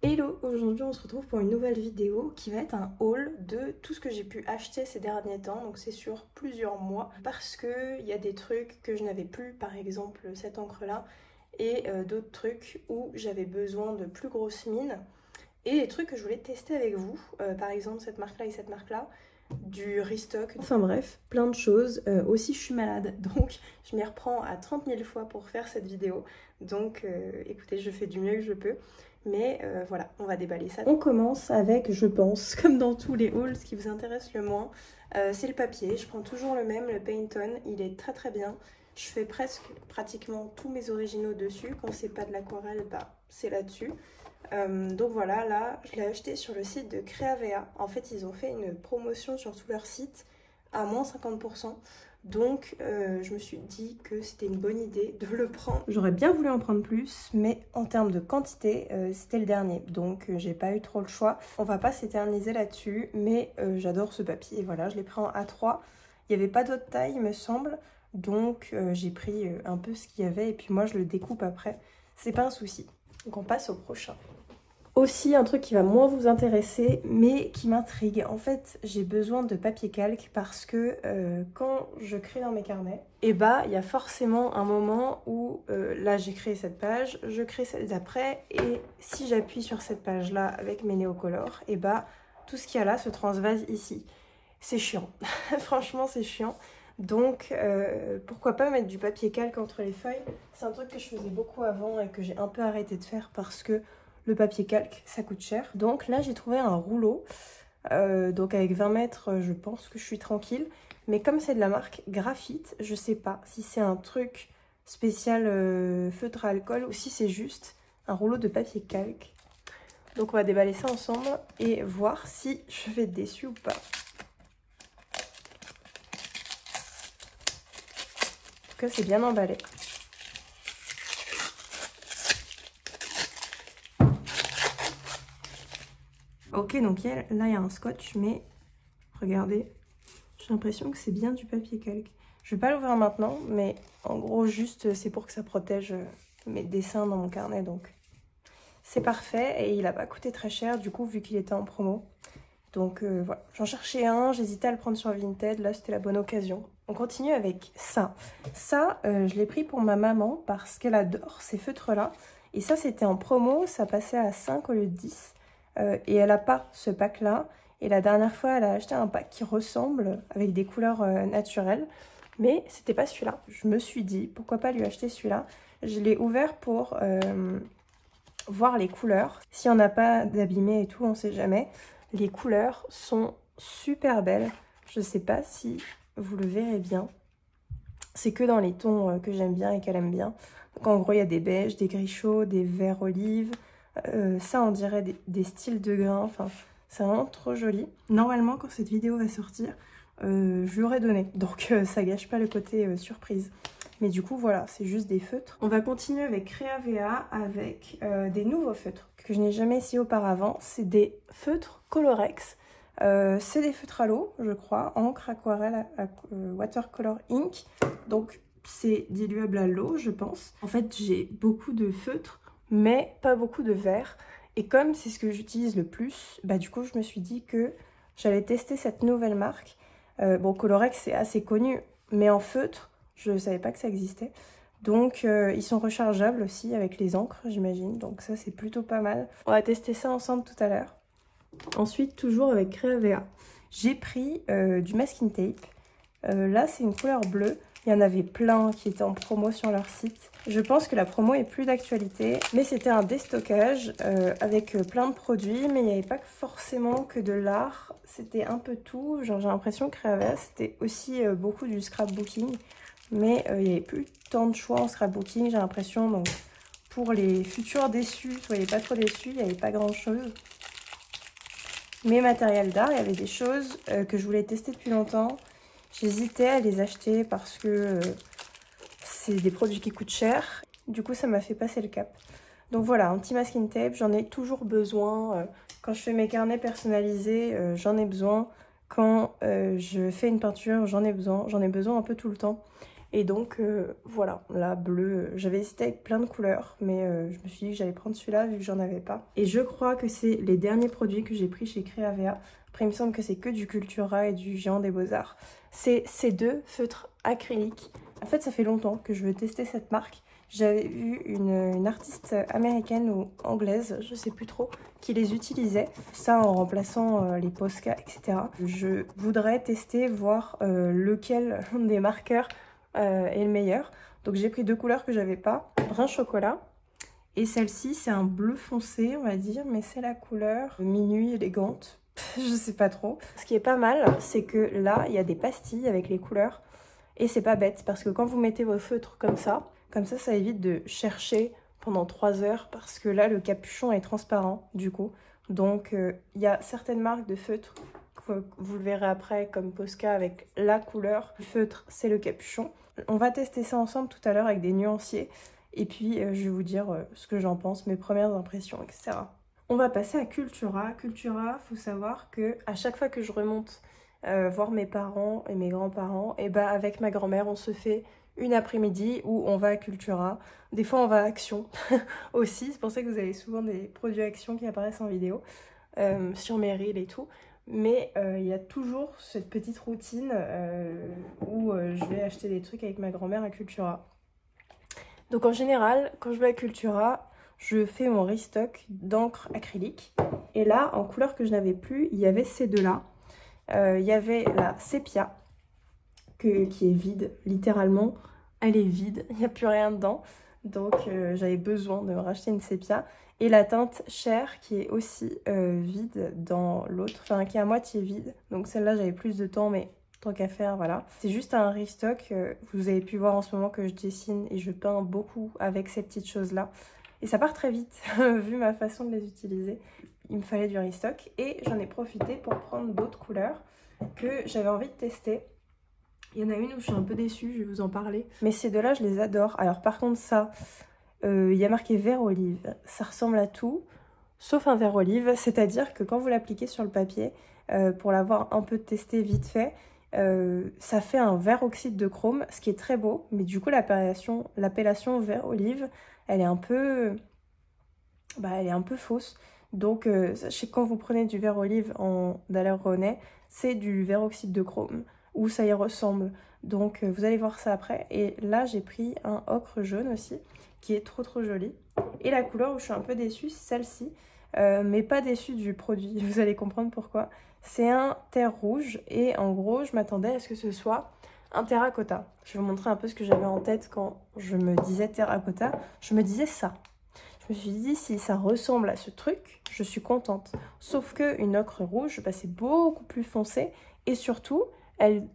Hello, aujourd'hui on se retrouve pour une nouvelle vidéo qui va être un haul de tout ce que j'ai pu acheter ces derniers temps, donc c'est sur plusieurs mois parce que il y a des trucs que je n'avais plus, par exemple cette encre là, et d'autres trucs où j'avais besoin de plus grosses mines et des trucs que je voulais tester avec vous, par exemple cette marque là et cette marque là, du restock, enfin bref, plein de choses. Aussi je suis malade donc je m'y reprends à 30 000 fois pour faire cette vidéo, donc écoutez, je fais du mieux que je peux. Mais voilà, on va déballer ça. On commence avec, je pense, comme dans tous les hauls, ce qui vous intéresse le moins, c'est le papier. Je prends toujours le même, le Painton, il est très très bien. Je fais pratiquement tous mes originaux dessus. Quand c'est pas de l'aquarelle, bah, c'est là-dessus. Donc voilà, là, je l'ai acheté sur le site de Creavea. En fait, ils ont fait une promotion sur tout leur site à moins 50%. Donc je me suis dit que c'était une bonne idée de le prendre. J'aurais bien voulu en prendre plus, mais en termes de quantité, c'était le dernier. Donc j'ai pas eu trop le choix. On va pas s'éterniser là-dessus, mais j'adore ce papier. Voilà, je l'ai pris en A3. Il n'y avait pas d'autre taille, il me semble. Donc j'ai pris un peu ce qu'il y avait et puis moi je le découpe après. C'est pas un souci. Donc on passe au prochain. Aussi un truc qui va moins vous intéresser mais qui m'intrigue. En fait j'ai besoin de papier calque parce que quand je crée dans mes carnets, et bah il y a forcément un moment où là j'ai créé cette page, je crée celle d'après et si j'appuie sur cette page là avec mes néocolores, et bah tout ce qu'il y a là se transvase ici. C'est chiant, franchement c'est chiant. Donc pourquoi pas mettre du papier calque entre les feuilles. C'est un truc que je faisais beaucoup avant et que j'ai un peu arrêté de faire parce que le papier calque, ça coûte cher. Donc là, j'ai trouvé un rouleau. Donc avec 20 mètres, je pense que je suis tranquille. Mais comme c'est de la marque Graphite, je sais pas si c'est un truc spécial feutre à alcool ou si c'est juste un rouleau de papier calque. Donc on va déballer ça ensemble et voir si je vais être déçue ou pas. En tout cas, c'est bien emballé. Ok, donc là il y a un scotch, mais regardez, j'ai l'impression que c'est bien du papier calque. Je vais pas l'ouvrir maintenant, mais en gros juste c'est pour que ça protège mes dessins dans mon carnet, donc c'est parfait. Et il a pas coûté très cher du coup vu qu'il était en promo. Donc voilà, j'en cherchais un, j'hésitais à le prendre sur Vinted, là c'était la bonne occasion. On continue avec ça. Ça, je l'ai pris pour ma maman parce qu'elle adore ces feutres là. Et ça c'était en promo, ça passait à 5 au lieu de 10. Et elle n'a pas ce pack là. Et la dernière fois elle a acheté un pack qui ressemble avec des couleurs naturelles. Mais c'était pas celui-là. Je me suis dit pourquoi pas lui acheter celui-là. Je l'ai ouvert pour voir les couleurs. S'il n'y en a pas d'abîmé et tout, on sait jamais. Les couleurs sont super belles. Je sais pas si vous le verrez bien. C'est que dans les tons que j'aime bien et qu'elle aime bien. Donc en gros il y a des beiges, des gris chauds, des verts olives. Ça on dirait des styles de grains, enfin c'est vraiment trop joli. Normalement quand cette vidéo va sortir, je l'aurais donné, donc ça gâche pas le côté surprise. Mais du coup voilà, c'est juste des feutres. On va continuer avec Creavea avec des nouveaux feutres que je n'ai jamais essayé auparavant. C'est des feutres Colorex. C'est des feutres à l'eau, je crois, encre, aquarelle, watercolor ink. Donc c'est diluable à l'eau, je pense. En fait j'ai beaucoup de feutres mais pas beaucoup de verre. Et comme c'est ce que j'utilise le plus, bah du coup je me suis dit que j'allais tester cette nouvelle marque. Bon, Colorex c'est assez connu, mais en feutre, je ne savais pas que ça existait. Donc ils sont rechargeables aussi avec les encres, j'imagine. Donc ça c'est plutôt pas mal. On va tester ça ensemble tout à l'heure. Ensuite, toujours avec Creavea, j'ai pris du masking tape. Là c'est une couleur bleue. Il y en avait plein qui étaient en promo sur leur site. Je pense que la promo est plus d'actualité. Mais c'était un déstockage avec plein de produits. Mais il n'y avait pas forcément que de l'art. C'était un peu tout. Genre j'ai l'impression que Creavea c'était aussi beaucoup du scrapbooking. Mais il n'y avait plus tant de choix en scrapbooking, j'ai l'impression. Donc pour les futurs déçus, soyez pas trop déçus, il n'y avait pas grand chose. Mais matériel d'art, il y avait des choses que je voulais tester depuis longtemps. J'hésitais à les acheter parce que c'est des produits qui coûtent cher. Du coup, ça m'a fait passer le cap. Donc voilà, un petit masking tape, j'en ai toujours besoin. Quand je fais mes carnets personnalisés, j'en ai besoin. Quand je fais une peinture, j'en ai besoin un peu tout le temps. Et donc voilà, là bleu, j'avais hésité avec plein de couleurs, mais je me suis dit que j'allais prendre celui-là vu que j'en avais pas. Et je crois que c'est les derniers produits que j'ai pris chez Creavea. Après il me semble que c'est que du Cultura et du Géant des Beaux-Arts. C'est ces deux feutres acryliques. En fait ça fait longtemps que je veux tester cette marque. J'avais vu une artiste américaine ou anglaise, je sais plus trop, qui les utilisait. Ça en remplaçant les Posca, etc. Je voudrais tester, voir lequel des marqueurs est le meilleur. Donc j'ai pris deux couleurs que j'avais pas, brun chocolat. Et celle-ci c'est un bleu foncé on va dire, mais c'est la couleur minuit élégante. Je sais pas trop. Ce qui est pas mal, c'est que là il y a des pastilles avec les couleurs. Et c'est pas bête parce que quand vous mettez vos feutres comme ça évite de chercher pendant 3 heures parce que là le capuchon est transparent du coup. Donc il y a certaines marques de feutres, vous le verrez après comme Posca avec la couleur du feutre, c'est le capuchon. On va tester ça ensemble tout à l'heure avec des nuanciers et puis je vais vous dire ce que j'en pense, mes premières impressions, etc. On va passer à Cultura. Cultura, faut savoir que à chaque fois que je remonte voir mes parents et mes grands-parents, et bah avec ma grand-mère on se fait une après-midi où on va à Cultura. Des fois on va à Action aussi, c'est pour ça que vous avez souvent des produits Action qui apparaissent en vidéo sur mes reels et tout. Mais il y a toujours cette petite routine où je vais acheter des trucs avec ma grand-mère à Cultura. Donc en général, quand je vais à Cultura, je fais mon restock d'encre acrylique. Et là, en couleur que je n'avais plus, il y avait ces deux-là. Il y avait la sépia qui est vide, littéralement elle est vide, il n'y a plus rien dedans, donc j'avais besoin de me racheter une sépia, et la teinte chair qui est aussi vide dans l'autre, enfin qui est à moitié vide, donc celle-là j'avais plus de temps mais tant qu'à faire, voilà. C'est juste un restock, vous avez pu voir en ce moment que je dessine et je peins beaucoup avec ces petites choses-là, et ça part très vite vu ma façon de les utiliser. Il me fallait du restock et j'en ai profité pour prendre d'autres couleurs que j'avais envie de tester. Il y en a une où je suis un peu déçue, je vais vous en parler. Mais ces deux-là, je les adore. Alors par contre ça, il y a marqué vert olive. Ça ressemble à tout, sauf un vert olive. C'est-à-dire que quand vous l'appliquez sur le papier, pour l'avoir un peu testé vite fait, ça fait un vert oxyde de chrome, ce qui est très beau. Mais du coup l'appellation vert olive, elle est un peu fausse. Donc sachez que quand vous prenez du vert olive en Daler-Rowney, c'est du vert oxyde de chrome, ou ça y ressemble. Donc vous allez voir ça après. Et là j'ai pris un ocre jaune aussi, qui est trop joli. Et la couleur où je suis un peu déçue, c'est celle-ci. Mais pas déçue du produit, vous allez comprendre pourquoi. C'est un terre rouge et en gros je m'attendais à ce que ce soit un terracotta. Je vais vous montrer un peu ce que j'avais en tête quand je me disais terracotta. Je me disais ça. Je me suis dit, si ça ressemble à ce truc, je suis contente. Sauf qu'une ocre rouge, bah, c'est beaucoup plus foncé. Et surtout, elle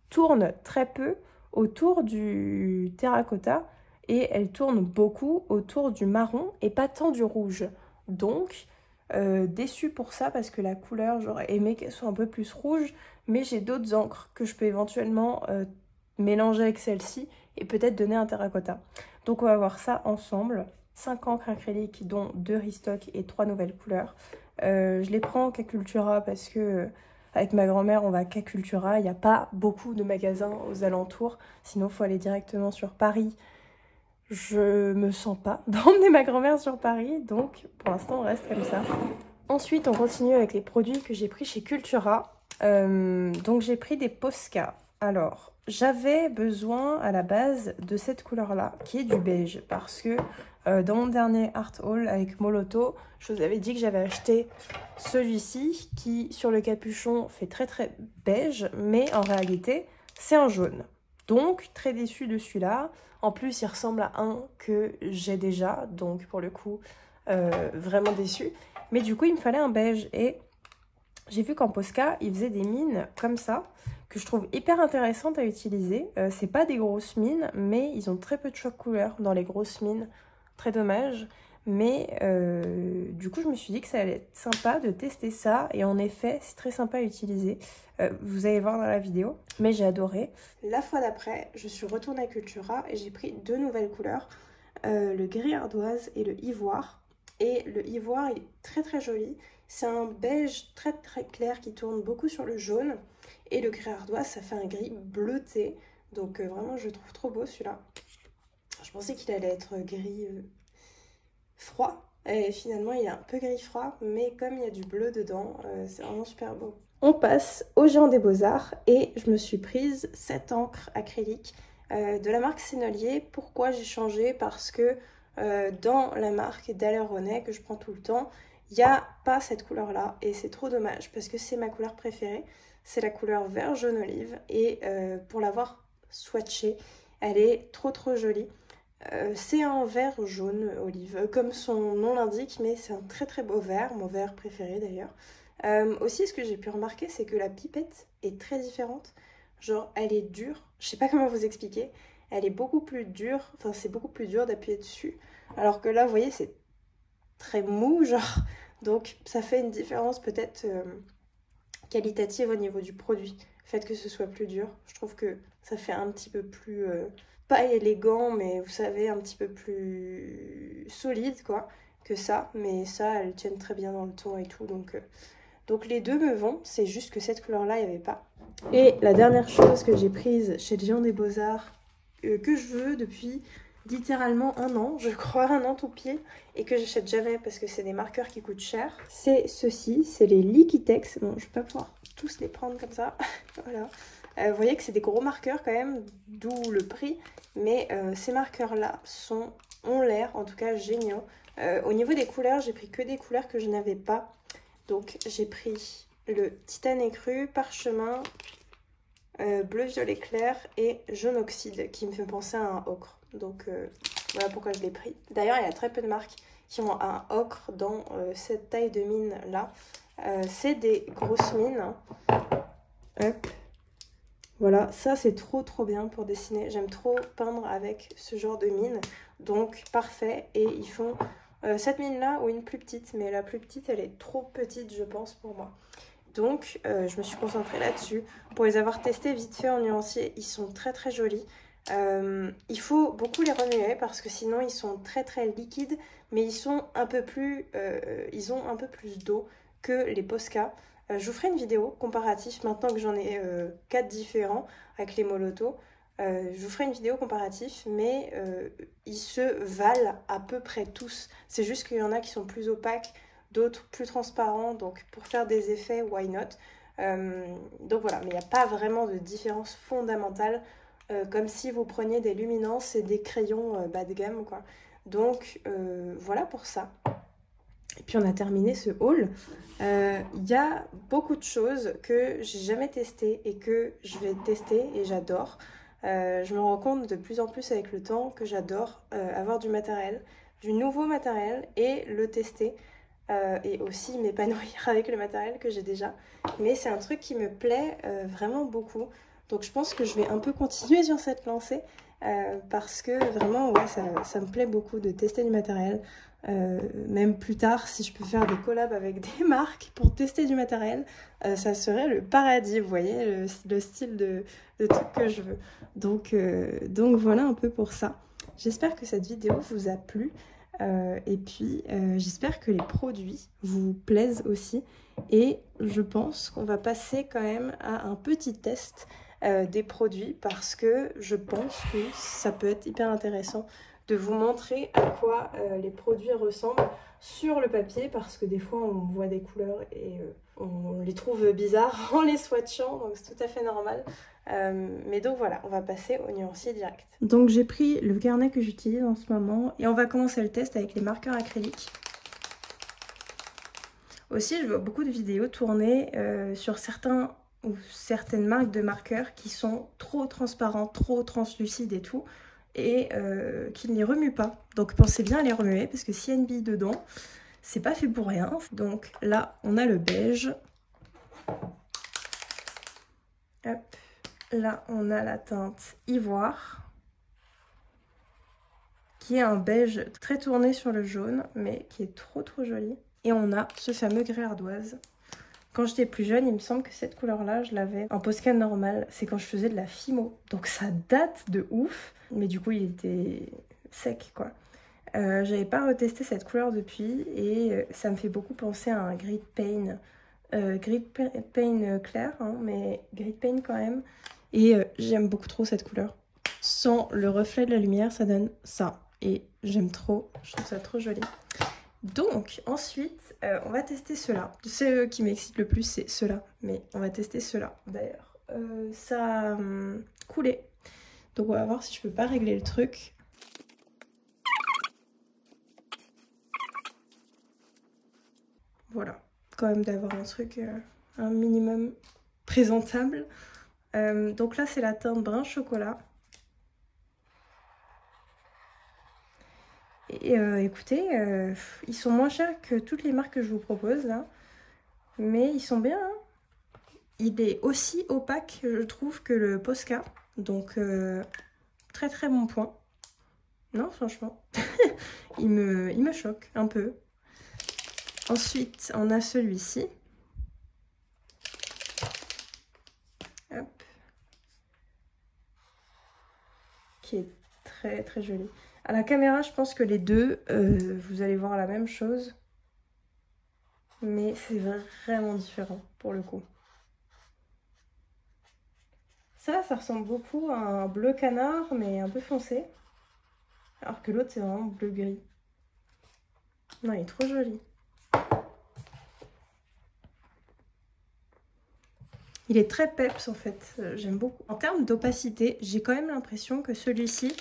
tourne très peu autour du terracotta. Et elle tourne beaucoup autour du marron et pas tant du rouge. Donc, déçue pour ça parce que la couleur, j'aurais aimé qu'elle soit un peu plus rouge. Mais j'ai d'autres encres que je peux éventuellement mélanger avec celle-ci et peut-être donner un terracotta. Donc, on va voir ça ensemble. 5 encres acryliques, dont 2 restock et 3 nouvelles couleurs. Je les prends qu'à Cultura parce que avec ma grand-mère, on va qu'à Cultura. Il n'y a pas beaucoup de magasins aux alentours. Sinon, il faut aller directement sur Paris. Je me sens pas d'emmener ma grand-mère sur Paris. Donc, pour l'instant, on reste comme ça. Ensuite, on continue avec les produits que j'ai pris chez Cultura. Donc, j'ai pris des Posca. Alors, j'avais besoin à la base de cette couleur-là, qui est du beige, parce que dans mon dernier art haul avec Moloto, je vous avais dit que j'avais acheté celui-ci, qui sur le capuchon fait très beige, mais en réalité, c'est un jaune. Donc, très déçue de celui-là. En plus, il ressemble à un que j'ai déjà, donc pour le coup, vraiment déçue. Mais du coup, il me fallait un beige, et j'ai vu qu'en Posca, ils faisaient des mines comme ça, que je trouve hyper intéressantes à utiliser. C'est pas des grosses mines, mais ils ont très peu de choix de couleurs dans les grosses mines. Très dommage. Mais du coup, je me suis dit que ça allait être sympa de tester ça. Et en effet, c'est très sympa à utiliser. Vous allez voir dans la vidéo. Mais j'ai adoré. La fois d'après, je suis retournée à Cultura et j'ai pris 2 nouvelles couleurs. Le gris ardoise et le ivoire. Et le ivoire est très joli. C'est un beige très clair qui tourne beaucoup sur le jaune. Et le gris ardoise, ça fait un gris bleuté. Donc vraiment, je le trouve trop beau celui-là. Je pensais qu'il allait être gris froid. Et finalement, il est un peu gris froid, mais comme il y a du bleu dedans, c'est vraiment super beau. On passe au Géant des Beaux-Arts et je me suis prise cette encre acrylique de la marque Sennelier. Pourquoi j'ai changé? Parce que dans la marque Daler-Rowney que je prends tout le temps, il n'y a pas cette couleur-là et c'est trop dommage parce que c'est ma couleur préférée. C'est la couleur vert jaune olive et pour l'avoir swatchée, elle est trop jolie. C'est un vert jaune olive, comme son nom l'indique, mais c'est un très beau vert, mon vert préféré d'ailleurs. Aussi, ce que j'ai pu remarquer, c'est que la pipette est très différente. Genre, elle est dure, je sais pas comment vous expliquer, elle est beaucoup plus dure, enfin c'est beaucoup plus dur d'appuyer dessus. Alors que là, vous voyez, c'est très mou, genre, donc ça fait une différence peut-être qualitative au niveau du produit. Le fait que ce soit plus dur, je trouve que ça fait un petit peu plus... pas élégant, mais vous savez, un petit peu plus solide, quoi, que ça. Mais ça, elles tiennent très bien dans le ton et tout, donc les deux me vont. C'est juste que cette couleur-là, il n'y avait pas. Et la dernière chose que j'ai prise chez le Géant des Beaux-Arts, que je veux depuis littéralement 1 an, je crois, 1 an tout pied, et que j'achète jamais parce que c'est des marqueurs qui coûtent cher, c'est ceci, c'est les Liquitex. Bon, je vais pas pouvoir tous les prendre comme ça, voilà. Vous voyez que c'est des gros marqueurs quand même, d'où le prix, mais ces marqueurs-là ont l'air en tout cas géniaux. Au niveau des couleurs, j'ai pris que des couleurs que je n'avais pas. Donc j'ai pris le Titane écru, Parchemin, bleu violet clair et jaune oxyde qui me fait penser à un ocre. Donc voilà pourquoi je l'ai pris. D'ailleurs, il y a très peu de marques qui ont un ocre dans cette taille de mine là. C'est des grosses mines. Hop. Voilà, ça c'est trop bien pour dessiner. J'aime trop peindre avec ce genre de mine. Donc parfait. Et ils font cette mine là ou une plus petite. Mais la plus petite, elle est trop petite je pense pour moi. Donc je me suis concentrée là-dessus. Pour les avoir testés vite fait en nuancier, ils sont très jolis. Il faut beaucoup les remuer parce que sinon ils sont très liquides. Mais ils sont un peu plus, ils ont un peu plus d'eau que les Posca. Je vous ferai une vidéo comparative maintenant que j'en ai 4 différents avec les Moloto. Je vous ferai une vidéo comparative, mais ils se valent à peu près tous. C'est juste qu'il y en a qui sont plus opaques, d'autres plus transparents. Donc pour faire des effets, why not? Donc voilà, mais il n'y a pas vraiment de différence fondamentale. Comme si vous preniez des luminances et des crayons bas de gamme, quoi. Donc voilà pour ça. Et puis on a terminé ce haul. Il y a beaucoup de choses que j'ai jamais testées et que je vais tester et j'adore. Je me rends compte de plus en plus avec le temps que j'adore avoir du matériel, du nouveau matériel et le tester. Et aussi m'épanouir avec le matériel que j'ai déjà. Mais c'est un truc qui me plaît vraiment beaucoup. Donc je pense que je vais un peu continuer sur cette lancée. Parce que vraiment ouais, ça me plaît beaucoup de tester du matériel. Même plus tard, si je peux faire des collabs avec des marques pour tester du matériel, ça serait le paradis, vous voyez, le style de truc que je veux. Donc voilà un peu pour ça. J'espère que cette vidéo vous a plu. Et puis j'espère que les produits vous plaisent aussi. Et je pense qu'on va passer quand même à un petit test des produits parce que je pense que ça peut être hyper intéressant de vous montrer à quoi les produits ressemblent sur le papier parce que des fois on voit des couleurs et on les trouve bizarres en les swatchant, donc c'est tout à fait normal. Mais donc voilà, on va passer au nuancier direct. Donc j'ai pris le carnet que j'utilise en ce moment et on va commencer le test avec les marqueurs acryliques. Aussi, je vois beaucoup de vidéos tournées sur certains ou certaines marques de marqueurs qui sont trop transparents, trop translucides et tout, et qui ne les remuent pas. Donc pensez bien à les remuer parce que s'il y a une bille dedans, c'est pas fait pour rien. Donc là, on a le beige. Hop. Là, on a la teinte ivoire, qui est un beige très tourné sur le jaune, mais qui est trop joli. Et on a ce fameux gris ardoise. Quand j'étais plus jeune, il me semble que cette couleur-là, je l'avais en Posca normal. C'est quand je faisais de la Fimo. Donc ça date de ouf. Mais du coup, il était sec, quoi. J'avais pas retesté cette couleur depuis. Et ça me fait beaucoup penser à un gris de pain. Gris de pain clair, hein, mais gris de pain quand même. Et j'aime beaucoup trop cette couleur. Sans le reflet de la lumière, ça donne ça. Et j'aime trop, je trouve ça trop joli. Donc ensuite, on va tester ceux-là. Ceux qui m'excitent le plus, c'est ceux-là. Mais on va tester ceux-là. D'ailleurs, ça a coulé. Donc on va voir si je peux pas régler le truc. Voilà, quand même d'avoir un truc un minimum présentable. Donc là c'est la teinte brun chocolat. Et écoutez, ils sont moins chers que toutes les marques que je vous propose là. Mais ils sont bien. Hein. Il est aussi opaque, je trouve, que le Posca. Donc très très bon point. Non, franchement, il me choque un peu. Ensuite, on a celui-ci. Hop. Qui est très très joli. À la caméra, je pense que les deux, vous allez voir la même chose. Mais c'est vraiment différent pour le coup. Ça ressemble beaucoup à un bleu canard, mais un peu foncé. Alors que l'autre, c'est vraiment bleu gris. Non, il est trop joli. Il est très peps en fait, j'aime beaucoup. En termes d'opacité, j'ai quand même l'impression que celui-ci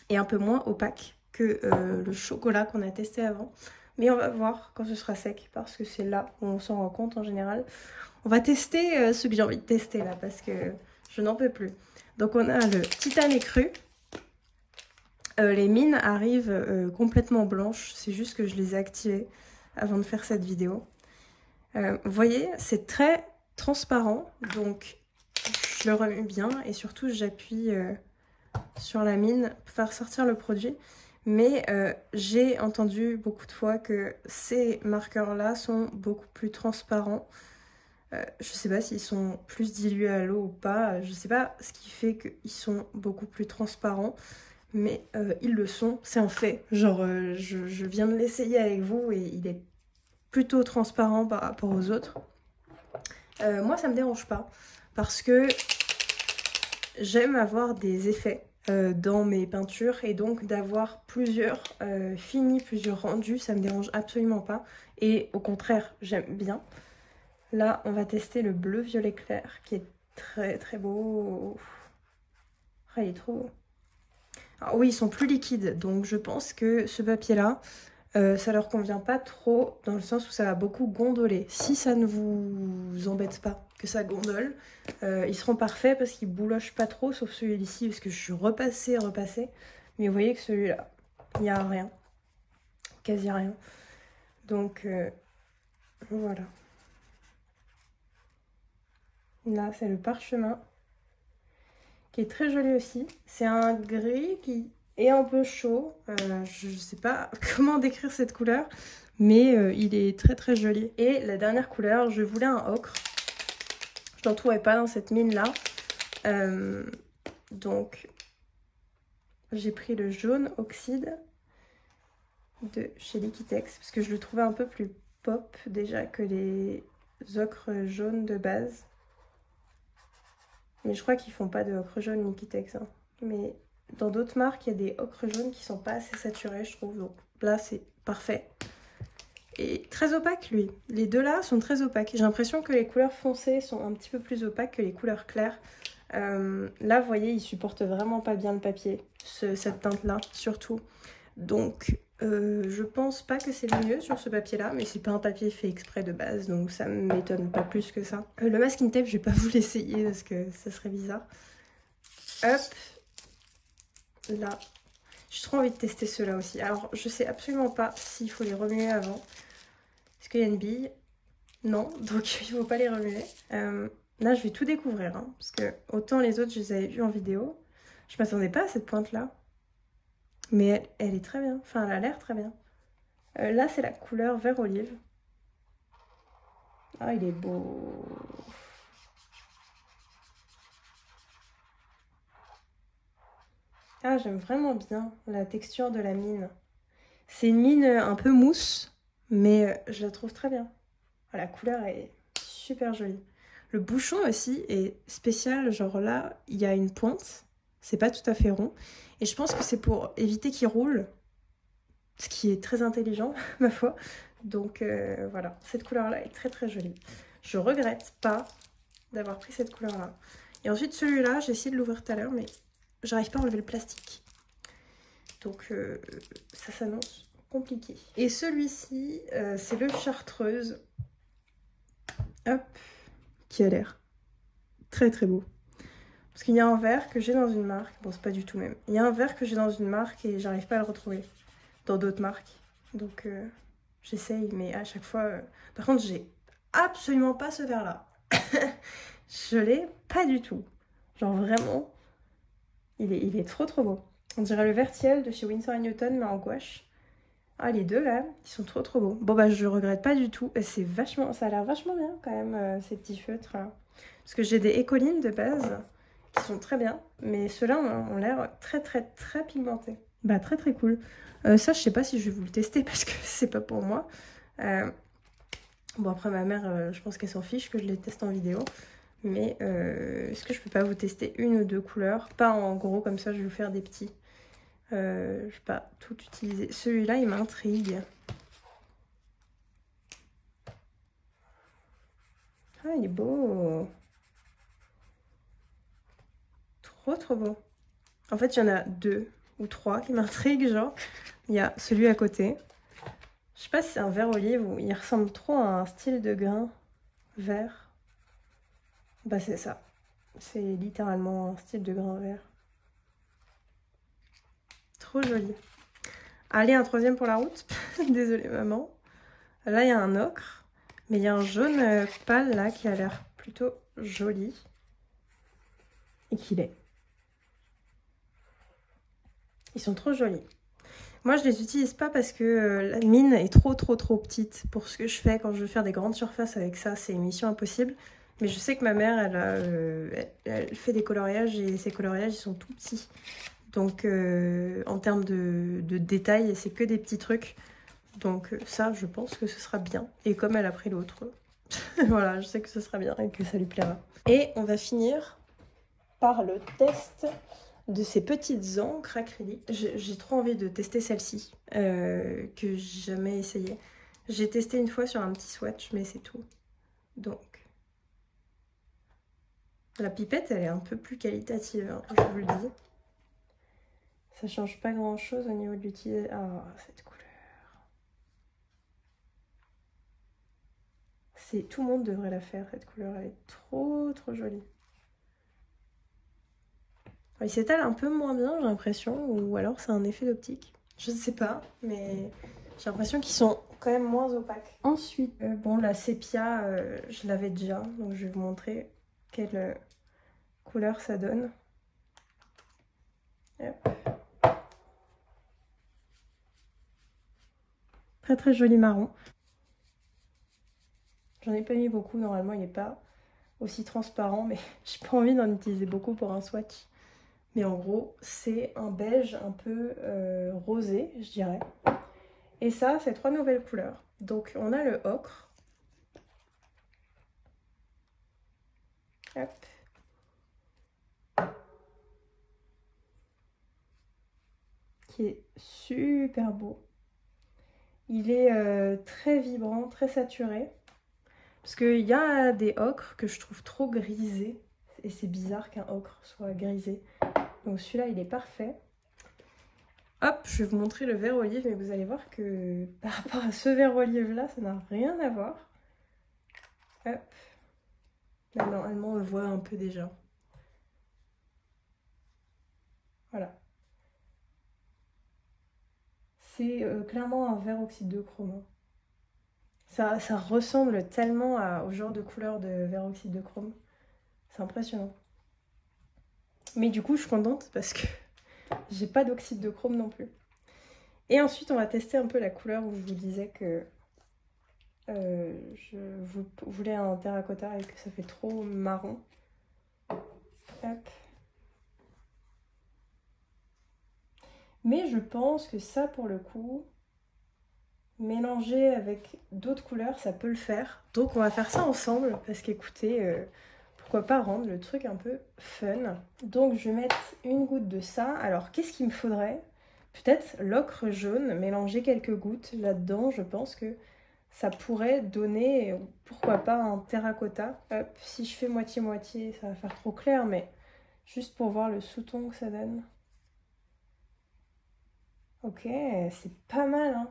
est un peu moins opaque que le chocolat qu'on a testé avant. Mais on va voir quand ce sera sec, parce que c'est là où on s'en rend compte en général. On va tester ce que j'ai envie de tester là, parce que je n'en peux plus. Donc on a le titane écru. Les mines arrivent complètement blanches, c'est juste que je les ai activées avant de faire cette vidéo. Vous voyez, c'est très transparent, donc je le remets bien et surtout j'appuie sur la mine pour faire sortir le produit. Mais j'ai entendu beaucoup de fois que ces marqueurs-là sont beaucoup plus transparents. Je sais pas s'ils sont plus dilués à l'eau ou pas, je sais pas ce qui fait qu'ils sont beaucoup plus transparents, mais ils le sont, c'est un fait. Genre, je viens de l'essayer avec vous et il est plutôt transparent par rapport aux autres. Moi, ça me dérange pas parce que j'aime avoir des effets dans mes peintures et donc d'avoir plusieurs finis, plusieurs rendus, ça me dérange absolument pas. Et au contraire, j'aime bien. Là, on va tester le bleu violet clair qui est très très beau. Ah, il est trop beau. Alors oui, ils sont plus liquides, donc je pense que ce papier-là, ça leur convient pas trop dans le sens où ça va beaucoup gondoler. Si ça ne vous embête pas que ça gondole, ils seront parfaits parce qu'ils boulochent pas trop, sauf celui-ci parce que je suis repassée. Mais vous voyez que celui-là, il n'y a rien, quasi rien. Donc voilà. Là, c'est le parchemin qui est très joli aussi. C'est un gris qui est un peu chaud. Je sais pas comment décrire cette couleur, mais il est très très joli. Et la dernière couleur, je voulais un ocre. Je n'en trouvais pas dans cette mine là. Donc j'ai pris le jaune oxyde de chez Liquitex parce que je le trouvais un peu plus pop déjà que les ocres jaunes de base. Mais je crois qu'ils font pas de ocre jaune Liquitex. Hein. Mais dans d'autres marques, il y a des ocres jaunes qui sont pas assez saturés, je trouve. Donc là, c'est parfait. Et très opaque, lui. Les deux là sont très opaques. J'ai l'impression que les couleurs foncées sont un petit peu plus opaques que les couleurs claires. Là, vous voyez, il supporte vraiment pas bien le papier. Cette teinte-là, surtout. Donc, je pense pas que c'est le mieux sur ce papier-là. Mais c'est pas un papier fait exprès de base. Donc, ça m'étonne pas plus que ça. Le masking tape, je vais pas vous l'essayer parce que ça serait bizarre. Hop. Là. J'ai trop envie de tester ceux-là aussi. Alors, je sais absolument pas s'il faut les remuer avant. Est-ce qu'il y a une bille? Non, donc il ne faut pas les remuer. Là, je vais tout découvrir. Hein, parce que autant les autres, je les avais vus en vidéo. Je m'attendais pas à cette pointe-là. Mais elle est très bien. Enfin, elle a l'air très bien. Là, c'est la couleur vert olive. Ah, il est beau. Ah, j'aime vraiment bien la texture de la mine. C'est une mine un peu mousse, mais je la trouve très bien. La couleur est super jolie. Le bouchon aussi est spécial, genre là, il y a une pointe. C'est pas tout à fait rond. Et je pense que c'est pour éviter qu'il roule. Ce qui est très intelligent, ma foi. Donc voilà, cette couleur-là est très très jolie. Je regrette pas d'avoir pris cette couleur-là. Et ensuite celui-là, j'ai essayé de l'ouvrir tout à l'heure, mais j'arrive pas à enlever le plastique. Donc ça s'annonce compliqué. Et celui-ci, c'est le Chartreuse. Hop, qui a l'air très très beau. Parce qu'il y a un verre que j'ai dans une marque. Bon, c'est pas du tout même. Il y a un verre que j'ai dans une marque et j'arrive pas à le retrouver dans d'autres marques. Donc j'essaye, mais à chaque fois... Par contre, j'ai absolument pas ce verre-là. Je l'ai pas du tout. Genre vraiment, il est trop trop beau. On dirait le Vertiel de chez Winsor & Newton, mais en gouache. Ah, les deux là, ils sont trop trop beaux. Bon bah je regrette pas du tout. C'est vachement, ça a l'air vachement bien quand même, ces petits feutres là. Parce que j'ai des écolines de base qui sont très bien, mais ceux-là ont l'air très très très pigmentés. Bah très très cool. Ça je sais pas si je vais vous le tester parce que c'est pas pour moi. Bon après ma mère, je pense qu'elle s'en fiche que je les teste en vidéo. Mais est-ce que je peux pas vous tester une ou deux couleurs? Pas en gros comme ça, je vais vous faire des petits. Je vais pas tout utiliser. Celui-là, il m'intrigue. Ah, il est beau. Trop, trop beau. En fait, il y en a deux ou trois qui m'intriguent, genre. Il y a celui à côté. Je sais pas si c'est un vert olive ou il ressemble trop à un style de grain vert. Bah, c'est ça. C'est littéralement un style de grain vert. Trop joli. Allez, un troisième pour la route. Désolée, maman. Là, il y a un ocre. Mais il y a un jaune pâle, là, qui a l'air plutôt joli. Et qu'il est. Ils sont trop jolis. Moi, je les utilise pas parce que la mine est trop petite pour ce que je fais quand je veux faire des grandes surfaces avec ça. C'est une mission impossible. Mais je sais que ma mère, elle fait des coloriages et ces coloriages, ils sont tout petits. Donc, en termes de détails, c'est que des petits trucs. Donc ça, je pense que ce sera bien. Et comme elle a pris l'autre, voilà, je sais que ce sera bien et que ça lui plaira. Et on va finir par le test de ces petites encres acryliques. J'ai trop envie de tester celle-ci, que j'ai jamais essayé. J'ai testé une fois sur un petit swatch, mais c'est tout. Donc, la pipette, elle est un peu plus qualitative, hein, je vous le dis. Ça change pas grand-chose au niveau de l'utilisation. Ah, cette couleur. Tout le monde devrait la faire, cette couleur. Elle est trop jolie. Il s'étale un peu moins bien, j'ai l'impression, ou alors c'est un effet d'optique. Je ne sais pas, mais j'ai l'impression qu'ils sont quand même moins opaques. Ensuite, bon, la sépia, je l'avais déjà, donc je vais vous montrer quelle couleur ça donne. Hop. Très joli marron. J'en ai pas mis beaucoup, normalement il n'est pas aussi transparent, mais j'ai pas envie d'en utiliser beaucoup pour un swatch. Mais en gros, c'est un beige un peu rosé, je dirais. Et ça, c'est 3 nouvelles couleurs. Donc, on a le ocre. Hop. Qui est super beau. Il est très vibrant, très saturé. Parce qu'il y a des ocres que je trouve trop grisés. Et c'est bizarre qu'un ocre soit grisé. Donc celui-là, il est parfait. Hop, je vais vous montrer le vert olive, mais vous allez voir que par rapport à ce vert olive-là, ça n'a rien à voir. Hop. Là, normalement, on le voit un peu déjà. Voilà. C'est clairement un vert oxyde de chrome. Ça ressemble tellement au genre de couleur de vert oxyde de chrome. C'est impressionnant. Mais du coup, je suis contente parce que j'ai pas d'oxyde de chrome non plus. Et ensuite, on va tester un peu la couleur où je vous disais que je voulais un terracotta et que ça fait trop marron. Hop. Mais je pense que ça, pour le coup, mélanger avec d'autres couleurs, ça peut le faire. Donc on va faire ça ensemble parce qu'écoutez, pourquoi pas rendre le truc un peu fun. Donc je vais mettre une goutte de ça. Alors qu'est-ce qu'il me faudrait? Peut-être l'ocre jaune, mélanger quelques gouttes là-dedans. Je pense que ça pourrait donner, pourquoi pas, un terracotta. Hop, si je fais moitié-moitié, ça va faire trop clair, mais juste pour voir le sous-ton que ça donne. Ok, c'est pas mal, hein.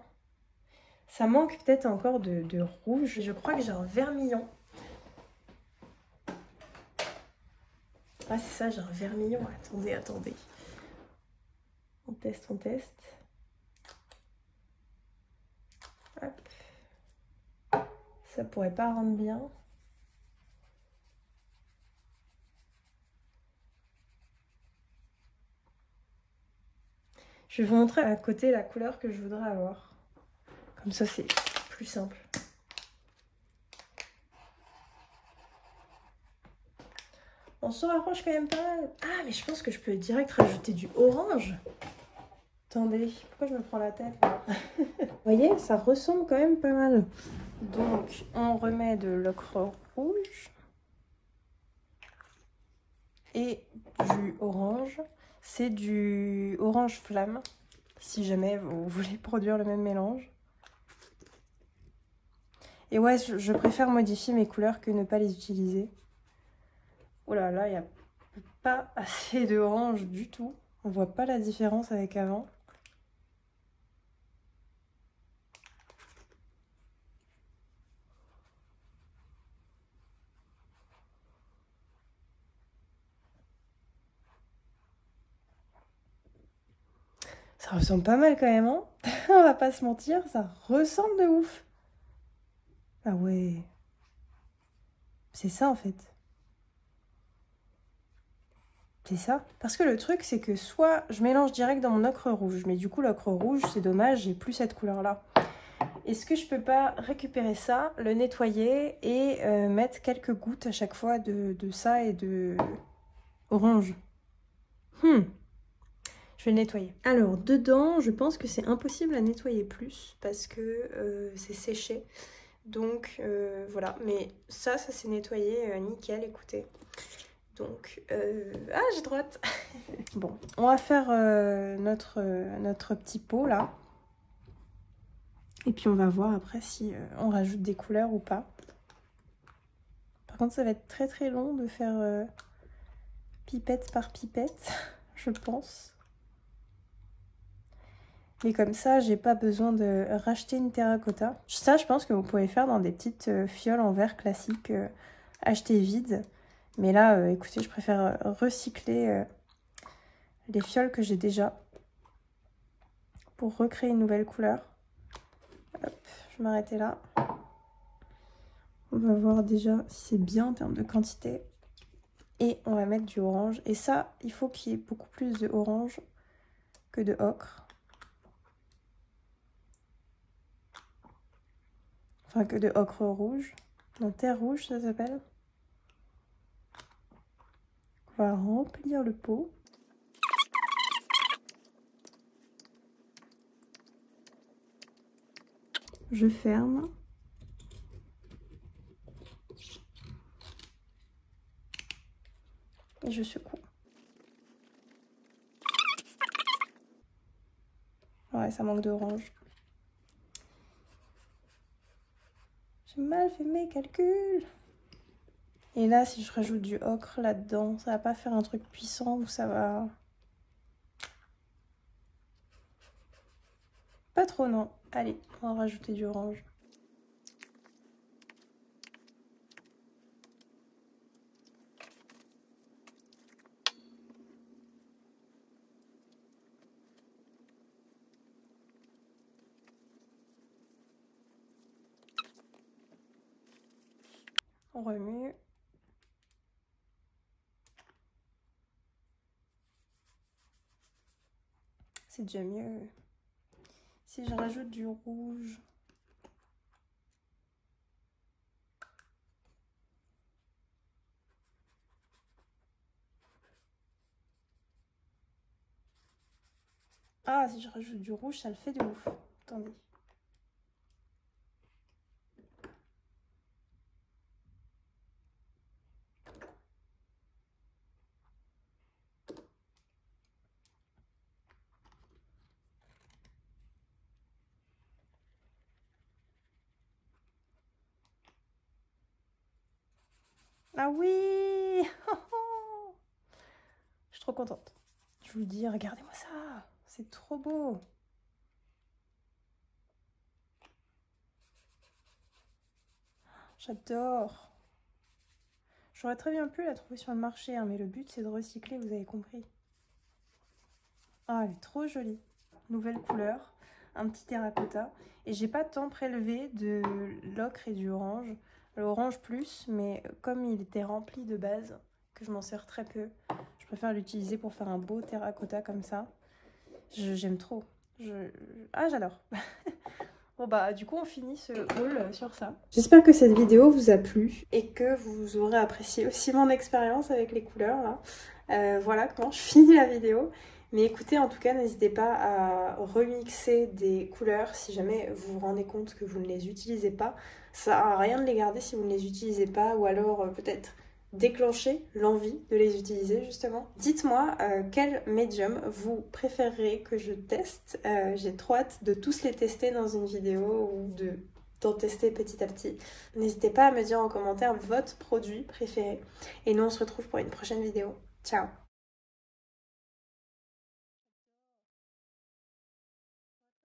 Ça manque peut-être encore de rouge. Je crois que j'ai un vermillon. Ah, c'est ça, j'ai un vermillon. Attendez, attendez. On teste, on teste. Hop. Ça pourrait pas rendre bien. Je vais vous montrer à côté la couleur que je voudrais avoir. Comme ça, c'est plus simple. On se rapproche quand même pas mal. Ah, mais je pense que je peux direct rajouter du orange. Attendez, pourquoi je me prends la tête là? Vous voyez, ça ressemble quand même pas mal. Donc, on remet de l'ocre rouge. Et du orange. C'est du orange flamme. Si jamais vous voulez produire le même mélange. Et ouais, je préfère modifier mes couleurs que ne pas les utiliser. Oh là là, il n'y a pas assez d'orange du tout. On voit pas la différence avec avant. Ça ressemble pas mal quand même, hein. On va pas se mentir, ça ressemble de ouf. Ah ouais. C'est ça en fait. C'est ça. Parce que le truc, c'est que soit je mélange direct dans mon ocre rouge, mais du coup l'ocre rouge, c'est dommage, j'ai plus cette couleur-là. Est-ce que je peux pas récupérer ça, le nettoyer et mettre quelques gouttes à chaque fois de ça et de orange? Je vais le nettoyer. Alors, dedans, je pense que c'est impossible à nettoyer plus parce que c'est séché. Donc, voilà. Mais ça s'est nettoyé nickel, écoutez. Donc, ah, j'ai droite. Bon, on va faire notre petit pot, là. Et puis, on va voir après si on rajoute des couleurs ou pas. Par contre, ça va être très très long de faire pipette par pipette, je pense. Mais comme ça, j'ai pas besoin de racheter une terracotta. Ça, je pense que vous pouvez faire dans des petites fioles en verre classiques, achetées vides. Mais là, écoutez, je préfère recycler les fioles que j'ai déjà pour recréer une nouvelle couleur. Hop, je vais m'arrêter là. On va voir déjà si c'est bien en termes de quantité. Et on va mettre du orange. Et ça, il faut qu'il y ait beaucoup plus de orange que de ocre. Enfin, que de ocre rouge. Non, terre rouge, ça s'appelle. On va remplir le pot. Je ferme. Et je secoue. Ouais, ça manque d'orange. J'ai mal fait mes calculs. Et là, si je rajoute du ocre là-dedans, ça va pas faire un truc puissant ou ça va... Pas trop, non. Allez, on va rajouter du orange. On remue. C'est déjà mieux. Si je rajoute du rouge... Ah, si je rajoute du rouge, ça le fait de ouf. Attendez. Ah oui. Je suis trop contente. Je vous le dis, regardez-moi ça. C'est trop beau. J'adore. J'aurais très bien pu la trouver sur le marché, hein, mais le but c'est de recycler, vous avez compris. Ah, elle est trop jolie. Nouvelle couleur, un petit terracotta. Et j'ai pas tant prélevé de l'ocre et du orange. L'orange plus, mais comme il était rempli de base, que je m'en sers très peu, je préfère l'utiliser pour faire un beau terracotta comme ça. J'aime trop. Ah, j'adore. Bon bah du coup on finit ce haul sur ça. J'espère que cette vidéo vous a plu et que vous aurez apprécié aussi mon expérience avec les couleurs là. Voilà comment je finis la vidéo. Mais écoutez, en tout cas, n'hésitez pas à remixer des couleurs si jamais vous vous rendez compte que vous ne les utilisez pas. Ça sert à rien de les garder si vous ne les utilisez pas, ou alors peut-être déclencher l'envie de les utiliser justement. Dites-moi quel médium vous préférez que je teste. J'ai trop hâte de tous les tester dans une vidéo ou d'en tester petit à petit. N'hésitez pas à me dire en commentaire votre produit préféré. Et nous on se retrouve pour une prochaine vidéo. Ciao!